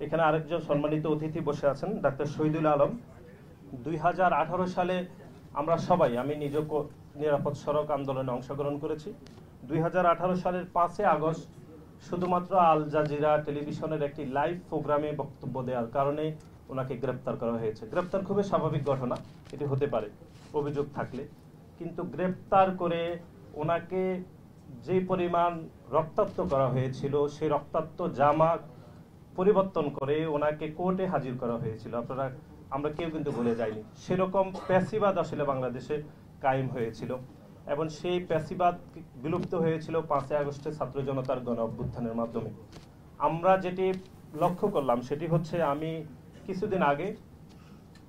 এখানে আরেকজন সম্মানিত অতিথি বসে আছেন ডাক্তার শহীদুল আলম। 2018 সালে আমরা সবাই, আমি নিজে নিরাপদ সড়ক আন্দোলনে অংশগ্রহণ করেছি। 2018 সালের 5 আগস্ট শুধুমাত্র আল জাজিরা টেলিভিশনের একটি লাইভ প্রোগ্রামে বক্তব্য দেওয়ার কারণে ওনাকে গ্রেপ্তার করা হয়েছে। গ্রেপ্তার খুবই স্বাভাবিক ঘটনা, এটি হতে পারে অভিযোগ থাকলে, কিন্তু গ্রেপ্তার করে ওনাকে যে পরিমাণ রক্তাক্ত করা হয়েছিল সেই রক্তাক্ত জামা পরিবর্তন করে ওনাকে কোর্টে হাজির করা হয়েছিল। আমরা কেউ কিন্তু ভুলে যাইনি। সেরকম প্যাসিবাদ আসলে বাংলাদেশে কায়েম হয়েছিল এবং সেই প্যাসিবাদ বিলুপ্ত হয়েছিল 5 আগস্টের ছাত্র জনতার গণ অভ্যুত্থানের মাধ্যমে। আমরা যেটি লক্ষ্য করলাম সেটি হচ্ছে, আমি কিছুদিন আগে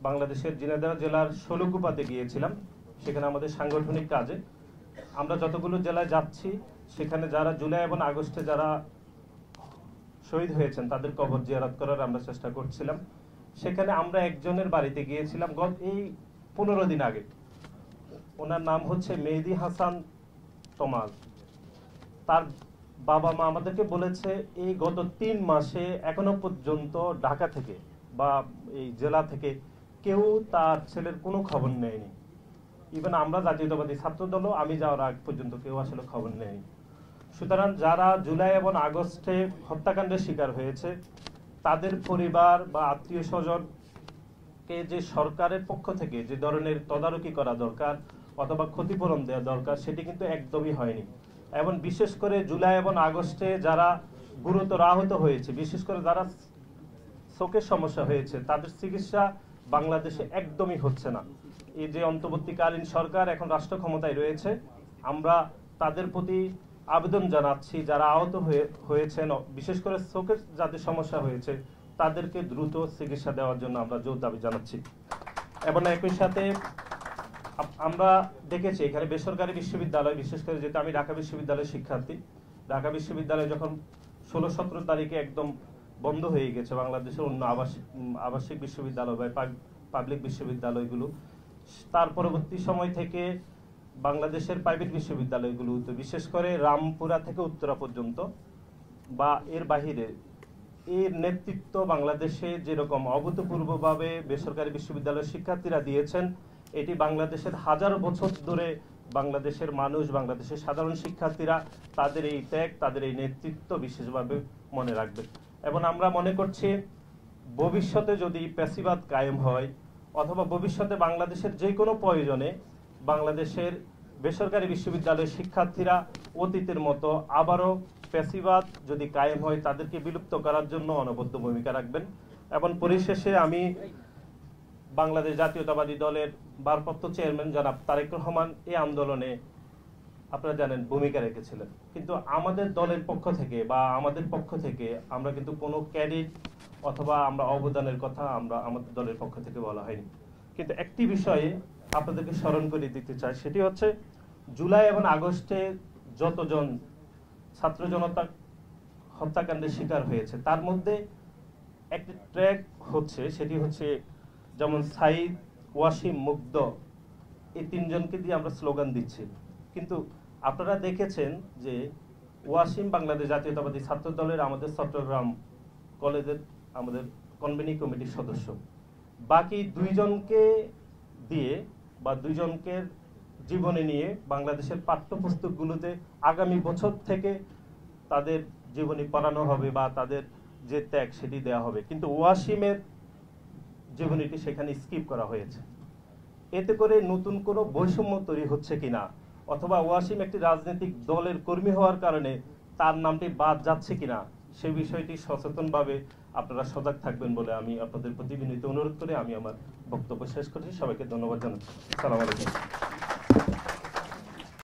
বাংলাদেশের ঝিনাইদহ জেলার শোলকুপাতে গিয়েছিলাম। সেখানে আমাদের সাংগঠনিক কাজে আমরা যতগুলো জেলায় যাচ্ছি, সেখানে যারা জুলাই এবং আগস্টে যারা শহীদ হয়েছেন তাদের কবর জিয়ারত করার আমরা চেষ্টা করছিলাম। সেখানে আমরা একজনের বাড়িতে গিয়েছিলাম এই 15 দিন আগে। ওনার নাম হচ্ছে মেহেদি হাসান তমাল। তার বাবা মা আমাদেরকে বলেছে এই গত 3 মাসে এখনো পর্যন্ত ঢাকা থেকে বা এই জেলা থেকে কেউ তার ছেলের কোনো খবর নেয়নি। ইভেন আমরা জাতীয়তাবাদী ছাত্র দলও আমি যাওয়ার আগ পর্যন্ত কেউ আসলে খবর নেয়নি। সুতরাং যারা জুলাই এবং আগস্টে হত্যাকাণ্ডের শিকার হয়েছে তাদের পরিবার বা আত্মীয় স্বজনকে যে সরকারের পক্ষ থেকে যে ধরনের তদারকি করা দরকার অথবা ক্ষতিপূরণ দেওয়া দরকার, সেটি কিন্তু একদমই হয়নি। এবং বিশেষ করে জুলাই এবং আগস্টে যারা গুরুতর আহত হয়েছে, বিশেষ করে যারা চোখের সমস্যা হয়েছে, তাদের চিকিৎসা বাংলাদেশে একদমই হচ্ছে না। এই যে অন্তর্বর্তীকালীন সরকার এখন রাষ্ট্র ক্ষমতায় রয়েছে, আমরা তাদের প্রতি আবেদন জানাচ্ছি যারা আহত হয়েছেন, বিশেষ করে চোখের যাদের সমস্যা হয়েছে তাদেরকে দ্রুত চিকিৎসা দেওয়ার জন্য আমরা জোর দাবি জানাচ্ছি। এবং একই সাথে আমরা দেখেছি এখানে বেসরকারি বিশ্ববিদ্যালয়, বিশেষ করে যেহেতু আমি ঢাকা বিশ্ববিদ্যালয়ের শিক্ষার্থী, ঢাকা বিশ্ববিদ্যালয় যখন 16-17 তারিখে একদম বন্ধ হয়ে গেছে বাংলাদেশের অন্য আবাসিক বিশ্ববিদ্যালয় বা পাবলিক বিশ্ববিদ্যালয়গুলো, তার পরবর্তী সময় থেকে বাংলাদেশের প্রাইভেট বিশ্ববিদ্যালয়গুলো, তো বিশেষ করে রামপুরা থেকে উত্তরা পর্যন্ত বা এর বাহিরে, এর নেতৃত্ব বাংলাদেশে যেরকম অভূতপূর্বভাবে বেসরকারি বিশ্ববিদ্যালয়ের শিক্ষার্থীরা দিয়েছেন, এটি বাংলাদেশের হাজার বছর ধরে বাংলাদেশের মানুষ, বাংলাদেশের সাধারণ শিক্ষার্থীরা তাদের এই ত্যাগ, তাদের এই নেতৃত্ব বিশেষভাবে মনে রাখবে। এবং আমরা মনে করছি ভবিষ্যতে যদি প্যাসিবাদ কায়েম হয় অথবা ভবিষ্যতে বাংলাদেশের যে কোনো প্রয়োজনে বাংলাদেশের বেসরকারি বিশ্ববিদ্যালয়ের শিক্ষার্থীরা অতীতের মতো আবারও প্যাসিবাদ যদি কায়েম হয় তাদেরকে বিলুপ্ত করার জন্য অনবদ্য ভূমিকা রাখবেন। এবং পরিশেষে আমি বাংলাদেশ জাতীয়তাবাদী দলের ভারপ্রাপ্ত চেয়ারম্যান জনাব তারেক রহমান এই আন্দোলনে আপনারা জানেন ভূমিকা রেখেছিলেন, কিন্তু আমাদের দলের পক্ষ থেকে বা আমাদের পক্ষ থেকে আমরা কিন্তু কোনো ক্রেডিট অথবা আমরা অবদানের কথা আমাদের দলের পক্ষ থেকে বলা হয়নি। কিন্তু একটি বিষয়ে আপনাদেরকে স্মরণ করে দিতে চাই, সেটি হচ্ছে জুলাই এবং আগস্টে যতজন ছাত্র জনতা হত্যাকাণ্ডের শিকার হয়েছে তার মধ্যে একটি ট্র্যাক হচ্ছে, সেটি হচ্ছে যেমন সাইদ, ওয়াসিম, মুগ্ধ, এই 3 জনকে দিয়ে আমরা স্লোগান দিচ্ছি। কিন্তু আপনারা দেখেছেন যে ওয়াসিম বাংলাদেশ জাতীয়তাবাদী ছাত্র দলের আমাদের চট্টগ্রাম কলেজের আমাদের কনভেনিং কমিটির সদস্য। বাকি 2 জনকে দিয়ে বা 2 জনকে জীবনী নিয়ে বাংলাদেশের পাঠ্যপুস্তকগুলোতে আগামী বছর থেকে তাদের জীবনী পড়ানো হবে বা তাদের যে ত্যাগ সেটি দেওয়া হবে, কিন্তু ওয়াসিমের জীবনীটি সেখানে স্কিপ করা হয়েছে। এতে করে নতুন কোনো বৈষম্য তৈরি হচ্ছে কিনা অথবা ওয়াসিম একটি রাজনৈতিক দলের কর্মী হওয়ার কারণে তার নামটি বাদ যাচ্ছে কিনা সে বিষয়টি সচেতনভাবে আপনারা সজাগ থাকবেন বলে আমি আপনাদের প্রতি বিনীত অনুরোধ করে আমি আমার বক্তব্য শেষ করছি। সবাইকে ধন্যবাদ জানাচ্ছি। আসসালামু আলাইকুম।